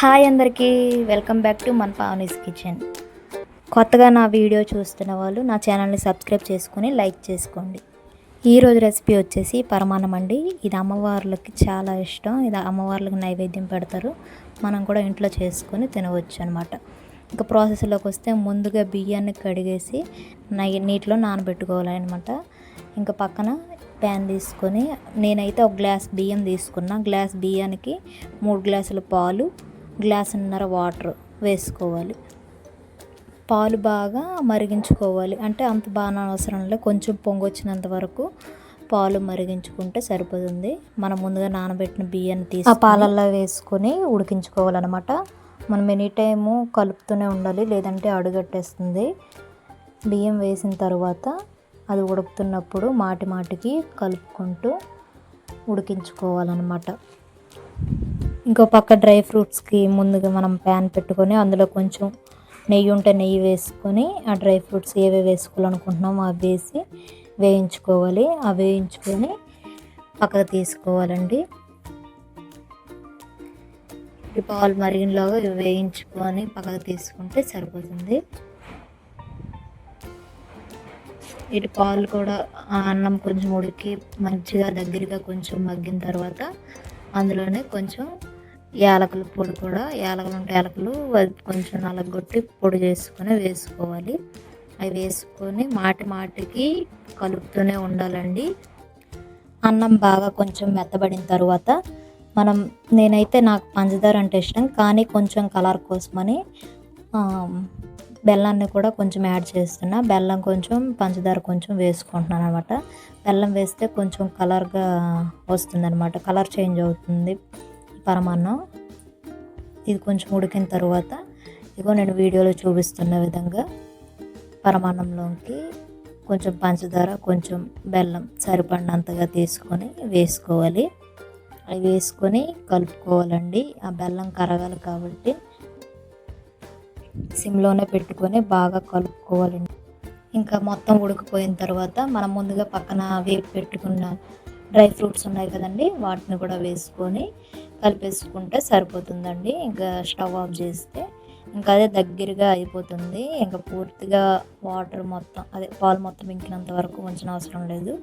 Hi అందరికీ, welcome back to మన Pavani's kitchen. కొత్తగా నా వీడియో చూస్తున్న వాళ్ళు నా ఛానల్ని సబ్స్క్రైబ్ చేసుకొని లైక్ చేసుకోండి. ఈరోజు రెసిపీ వచ్చేసి పరమాన్నం అండి. ఇది అమ్మవార్లకి చాలా ఇష్టం. ఇది అమ్మవార్లకు నైవేద్యం పెడతారు. మనం కూడా ఇంట్లో చేసుకొని తినవచ్చు అనమాట. ఇంకా ప్రాసెస్లోకి వస్తే ముందుగా బియ్యాన్ని కడిగేసి నీటిలో నానబెట్టుకోవాలన్నమాట. ఇంకా పక్కన ప్యాన్ తీసుకొని నేనైతే ఒక గ్లాస్ బియ్యం తీసుకున్నా. గ్లాస్ బియ్యానికి 3 గ్లాసుల పాలు, గ్లాసున్నర వాటర్ వేసుకోవాలి. పాలు బాగా మరిగించుకోవాలి. అంటే అంత బాగా అవసరం లేదు, కొంచెం పొంగు వచ్చినంత వరకు పాలు మరిగించుకుంటే సరిపోతుంది. మనం ముందుగా నానబెట్టిన బియ్యాన్ని తీసి ఆ పాలల్లో వేసుకొని ఉడికించుకోవాలన్నమాట. మనం ఎనీ టైము కలుపుతూనే ఉండాలి, లేదంటే అడుగట్టేస్తుంది. బియ్యం వేసిన తర్వాత అది ఉడుకుతున్నప్పుడు మాటికి కలుపుకుంటూ ఉడికించుకోవాలన్నమాట. ఇంకో పక్క డ్రై ఫ్రూట్స్కి ముందుగా మనం ప్యాన్ పెట్టుకొని అందులో కొంచెం నెయ్యి ఉంటే నెయ్యి వేసుకొని ఆ డ్రై ఫ్రూట్స్ ఏవే వేసుకోవాలనుకుంటున్నామో అవి వేసి వేయించుకోవాలి. ఆ వేయించుకొని పక్కకు తీసుకోవాలండి. ఈ పాలు మరిగినలాగా వేయించుకొని పక్కకు తీసుకుంటే సరిపోతుంది. ఇటు పాలు కూడా అన్నం కొంచెం ఉడికి మంచిగా దగ్గరగా కొంచెం మగ్గిన తర్వాత అందులోనే కొంచెం యాలకుల పొడి కూడా, యాలకులు ఉంటే యాలకులు కొంచెం నలగొట్టి పొడి చేసుకొని వేసుకోవాలి. అవి వేసుకొని మాటికి కలుపుతూనే ఉండాలండి. అన్నం బాగా కొంచెం మెత్తబడిన తర్వాత నేనైతే నాకు పంచదార అంటే ఇష్టం, కానీ కొంచెం కలర్ కోసమని బెల్లాన్ని కూడా కొంచెం యాడ్ చేస్తున్నా. బెల్లం కొంచెం, పంచదార కొంచెం వేసుకుంటున్నాను అనమాట. బెల్లం వేస్తే కొంచెం కలర్గా వస్తుందన్నమాట, కలర్ చేంజ్ అవుతుంది పరమాన్నం. ఇది కొంచెం ఉడికిన తర్వాత ఇదిగో నేను వీడియోలో చూపిస్తున్న విధంగా పరమాన్నంలోకి కొంచెం పంచదార, కొంచెం బెల్లం సరిపడినంతగా తీసుకొని వేసుకోవాలి. అవి వేసుకొని కలుపుకోవాలండి. ఆ బెల్లం కరగాలి కాబట్టి సిమ్లోనే పెట్టుకొని బాగా కలుపుకోవాలండి. ఇంకా మొత్తం ఉడికిపోయిన తర్వాత మనం ముందుగా పక్కన వేపి పెట్టుకున్న డ్రై ఫ్రూట్స్ ఉన్నాయి కదండి, వాటిని కూడా వేసుకొని కలిపేసుకుంటే సరిపోతుందండి. ఇంకా స్టవ్ ఆఫ్ చేస్తే ఇంకా అదే దగ్గరగా అయిపోతుంది. ఇంకా పూర్తిగా వాటర్ మొత్తం పాలు మొత్తం ఇంకినంత వరకు ఉంచిన అవసరం లేదు.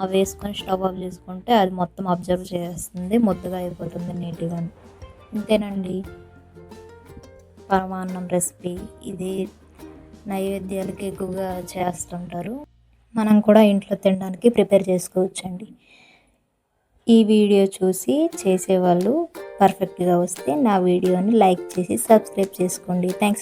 అవి వేసుకొని స్టవ్ ఆఫ్ చేసుకుంటే అది మొత్తం అబ్జర్వ్ చేస్తుంది, ముద్దగా అయిపోతుంది నీట్గా. ఇంతేనండి పరమాన్నం రెసిపీ. ఇది నైవేద్యాలకి ఎక్కువగా చేస్తుంటారు. మనం కూడా ఇంట్లో తినడానికి ప్రిపేర్ చేసుకోవచ్చండి. ఈ వీడియో చూసి చేసేవాళ్ళు పర్ఫెక్ట్గా వస్తే నా వీడియోని లైక్ చేసి సబ్స్క్రైబ్ చేసుకోండి. థ్యాంక్స్.